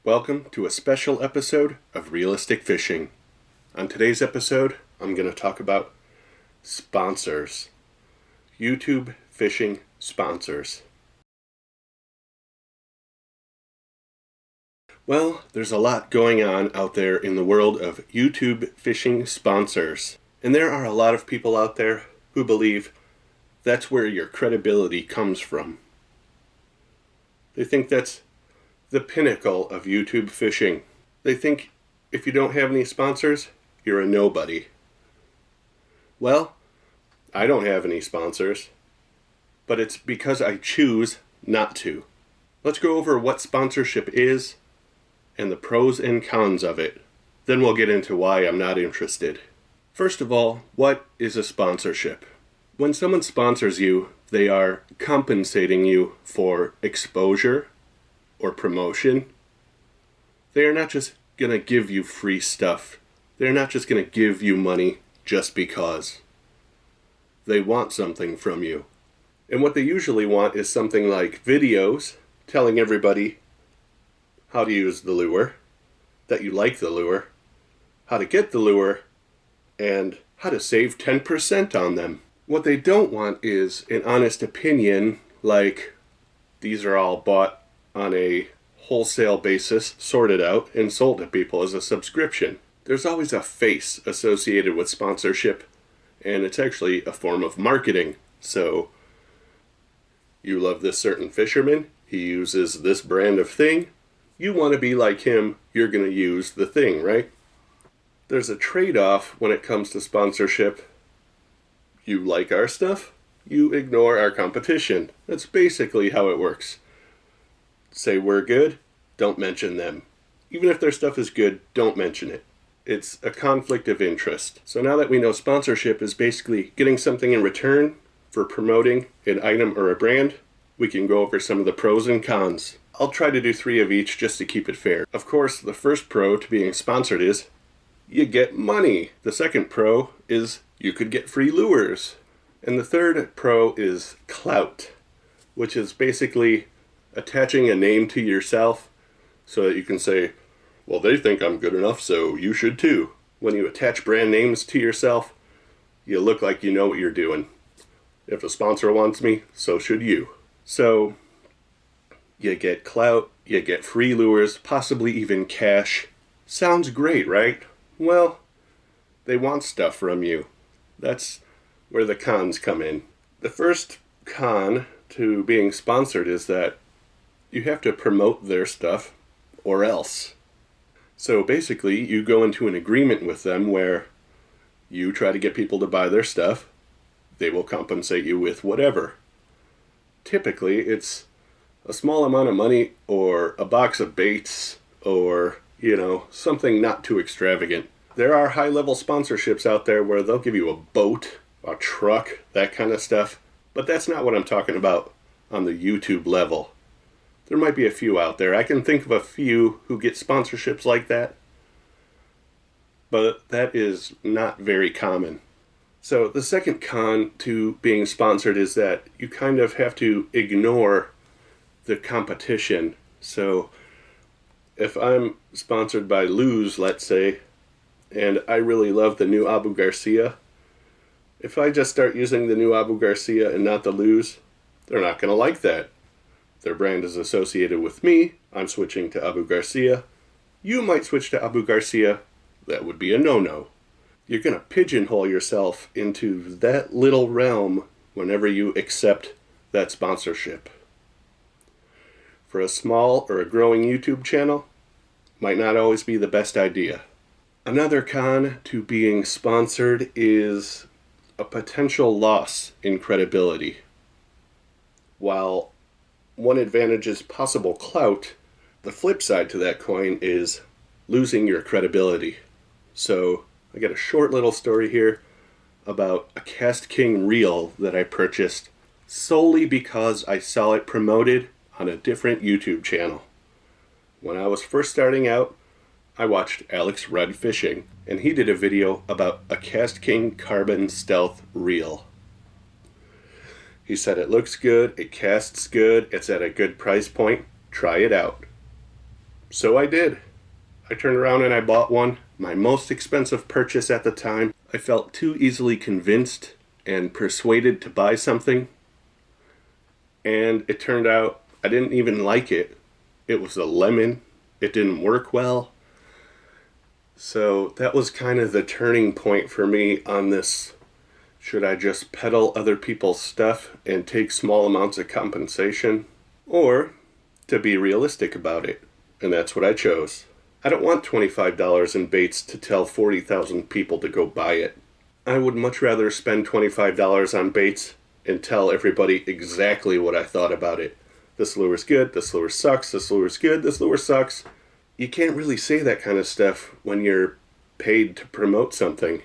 Welcome to a special episode of Realistic Fishing. On today's episode, I'm going to talk about sponsors. YouTube fishing sponsors. Well, there's a lot going on out there in the world of YouTube fishing sponsors. And there are a lot of people out there who believe that's where your credibility comes from. They think that's the pinnacle of YouTube fishing. They think if you don't have any sponsors, you're a nobody. Well, I don't have any sponsors, but it's because I choose not to. Let's go over what sponsorship is and the pros and cons of it. Then we'll get into why I'm not interested. First of all, what is a sponsorship? When someone sponsors you, they are compensating you for exposure or promotion. They are not just going to give you free stuff. They're not just going to give you money just because. They want something from you. And what they usually want is something like videos telling everybody how to use the lure, that you like the lure, how to get the lure, and how to save 10% on them. What they don't want is an honest opinion like these are all bought on a wholesale basis, sorted out, and sold to people as a subscription. There's always a face associated with sponsorship, and it's actually a form of marketing. So, you love this certain fisherman, he uses this brand of thing, you want to be like him, you're going to use the thing, right? There's a trade-off when it comes to sponsorship. You like our stuff, you ignore our competition. That's basically how it works. Say we're good, don't mention them. Even if their stuff is good, don't mention it. It's a conflict of interest. So now that we know sponsorship is basically getting something in return for promoting an item or a brand, we can go over some of the pros and cons. I'll try to do 3 of each just to keep it fair. Of course, the first pro to being sponsored is you get money. The second pro is you could get free lures. And the third pro is clout, which is basically attaching a name to yourself so that you can say, well, they think I'm good enough, so you should too. When you attach brand names to yourself, you look like you know what you're doing. If a sponsor wants me, so should you. So, you get clout, you get free lures, possibly even cash. Sounds great, right? Well, they want stuff from you. That's where the cons come in. The first con to being sponsored is that you have to promote their stuff or else. So basically, you go into an agreement with them where you try to get people to buy their stuff. They will compensate you with whatever. Typically, it's a small amount of money or a box of baits or, something not too extravagant. There are high-level sponsorships out there where they'll give you a boat, a truck, that kind of stuff. But that's not what I'm talking about on the YouTube level. There might be a few out there. I can think of a few who get sponsorships like that, but that is not very common. So the second con to being sponsored is that you kind of have to ignore the competition. So if I'm sponsored by Luz, let's say, and I really love the new Abu Garcia, if I just start using the new Abu Garcia and not the Luz, they're not going to like that. Their brand is associated with me. I'm switching to Abu Garcia. You might switch to Abu Garcia. That would be a no-no. You're going to pigeonhole yourself into that little realm whenever you accept that sponsorship. For a small or a growing YouTube channel, might not always be the best idea. Another con to being sponsored is a potential loss in credibility. While one advantage is possible clout, the flip side to that coin is losing your credibility. So, I got a short little story here about a Cast King reel that I purchased solely because I saw it promoted on a different YouTube channel. When I was first starting out, I watched Alex Rudd Fishing, and he did a video about a Cast King Carbon Stealth reel. He said it looks good, it casts good, it's at a good price point, try it out. So I did. I turned around and I bought one. My most expensive purchase at the time. I felt too easily convinced and persuaded to buy something. And it turned out I didn't even like it. It was a lemon. It didn't work well. So that was kind of the turning point for me on this. Should I just peddle other people's stuff and take small amounts of compensation? Or to be realistic about it? And that's what I chose. I don't want $25 in baits to tell 40,000 people to go buy it. I would much rather spend $25 on baits and tell everybody exactly what I thought about it. This lure's good, this lure sucks, this lure's good, this lure sucks. You can't really say that kind of stuff when you're paid to promote something.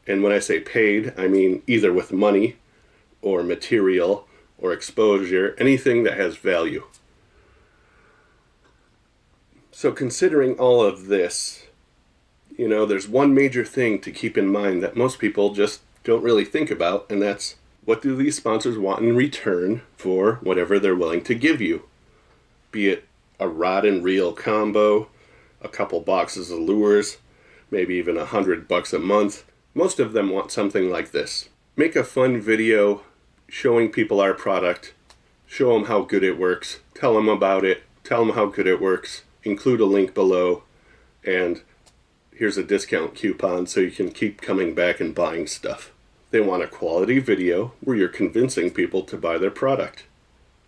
And when I say paid, I mean either with money or material or exposure, anything that has value. So considering all of this, there's one major thing to keep in mind that most people just don't really think about, and that's what do these sponsors want in return for whatever they're willing to give you? Be it a rod and reel combo, a couple boxes of lures, maybe even $100 a month. Most of them want something like this. Make a fun video showing people our product, show them how good it works, tell them about it, tell them how good it works, include a link below, and here's a discount coupon so you can keep coming back and buying stuff. They want a quality video where you're convincing people to buy their product.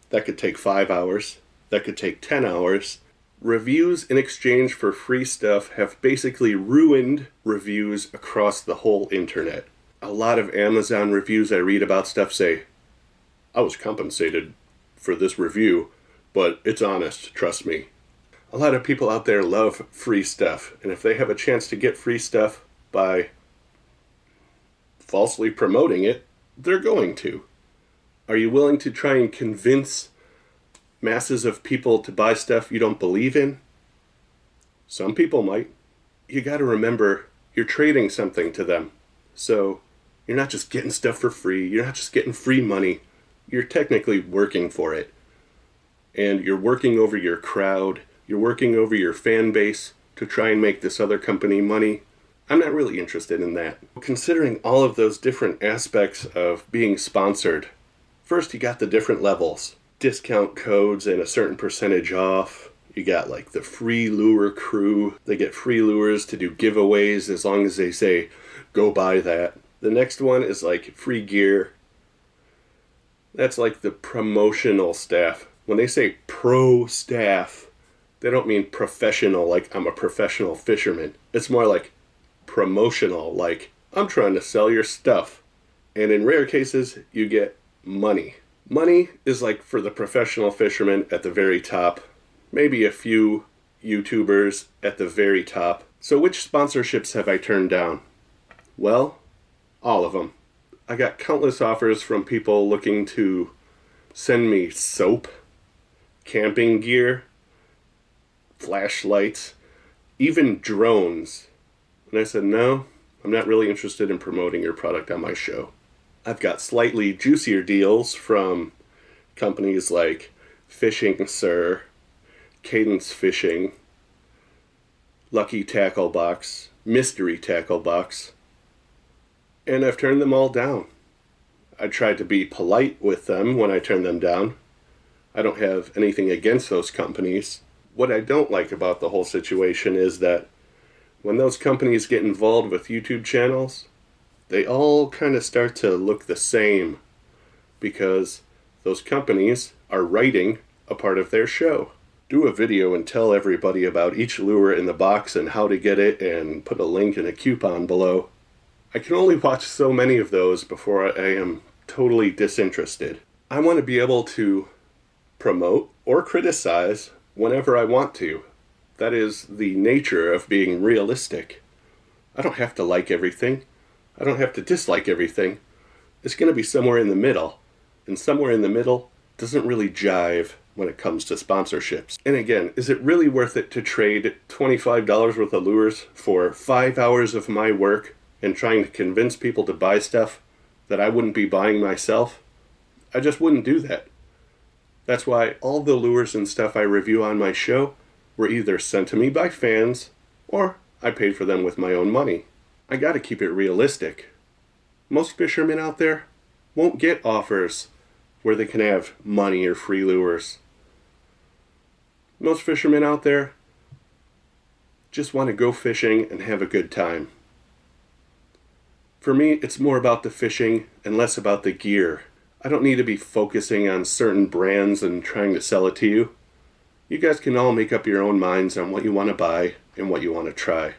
That could take 5 hours. That could take 10 hours. Reviews in exchange for free stuff have basically ruined reviews across the whole internet. A lot of Amazon reviews I read about stuff say, I was compensated for this review, but it's honest, trust me. A lot of people out there love free stuff, and if they have a chance to get free stuff by falsely promoting it, they're going to. Are you willing to try and convince masses of people to buy stuff you don't believe in? Some people might. You got to remember, you're trading something to them. So you're not just getting stuff for free. You're not just getting free money. You're technically working for it. And you're working over your crowd. You're working over your fan base to try and make this other company money. I'm not really interested in that. Considering all of those different aspects of being sponsored, first you got the different levels. Discount codes and a certain percentage off. You got like the free lure crew. They get free lures to do giveaways as long as they say, go buy that. The next one is like free gear. That's like the promotional staff. When they say pro staff, they don't mean professional, like I'm a professional fisherman. It's more like promotional, like I'm trying to sell your stuff. And in rare cases, you get money. Money is like for the professional fisherman at the very top, maybe a few YouTubers at the very top. So which sponsorships have I turned down? Well, all of them. I got countless offers from people looking to send me soap, camping gear, flashlights, even drones. And I said, no, I'm not really interested in promoting your product on my show. I've got slightly juicier deals from companies like Fishing Sir, Cadence Fishing, Lucky Tackle Box, Mystery Tackle Box, and I've turned them all down. I tried to be polite with them when I turned them down. I don't have anything against those companies. What I don't like about the whole situation is that when those companies get involved with YouTube channels, they all kind of start to look the same because those companies are writing a part of their show. Do a video and tell everybody about each lure in the box and how to get it and put a link and a coupon below. I can only watch so many of those before I am totally disinterested. I want to be able to promote or criticize whenever I want to. That is the nature of being realistic. I don't have to like everything. I don't have to dislike everything. It's going to be somewhere in the middle. And somewhere in the middle doesn't really jive when it comes to sponsorships. And again, is it really worth it to trade $25 worth of lures for 5 hours of my work and trying to convince people to buy stuff that I wouldn't be buying myself? I just wouldn't do that. That's why all the lures and stuff I review on my show, were either sent to me by fans or I paid for them with my own money. I gotta keep it realistic. Most fishermen out there won't get offers where they can have money or free lures. Most fishermen out there just want to go fishing and have a good time. For me, it's more about the fishing and less about the gear. I don't need to be focusing on certain brands and trying to sell it to you. You guys can all make up your own minds on what you want to buy and what you want to try.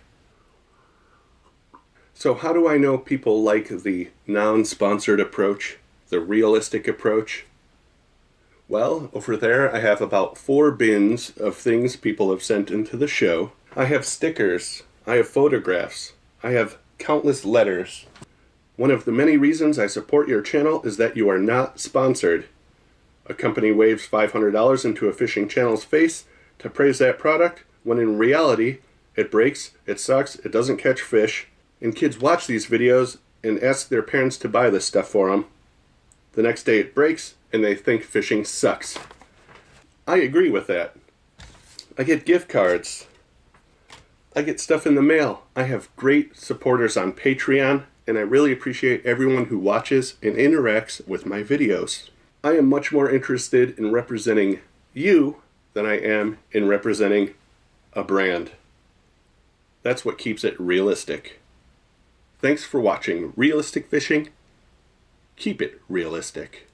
So how do I know people like the non-sponsored approach, the realistic approach? Well, over there I have about 4 bins of things people have sent into the show. I have stickers, I have photographs, I have countless letters. One of the many reasons I support your channel is that you are not sponsored. A company waves $500 into a fishing channel's face to praise that product, when in reality, it breaks, it sucks, it doesn't catch fish, and kids watch these videos and ask their parents to buy this stuff for them. The next day it breaks, and they think fishing sucks. I agree with that. I get gift cards. I get stuff in the mail. I have great supporters on Patreon, and I really appreciate everyone who watches and interacts with my videos. I am much more interested in representing you than I am in representing a brand. That's what keeps it realistic. Thanks for watching Realistic Fishing. Keep it realistic.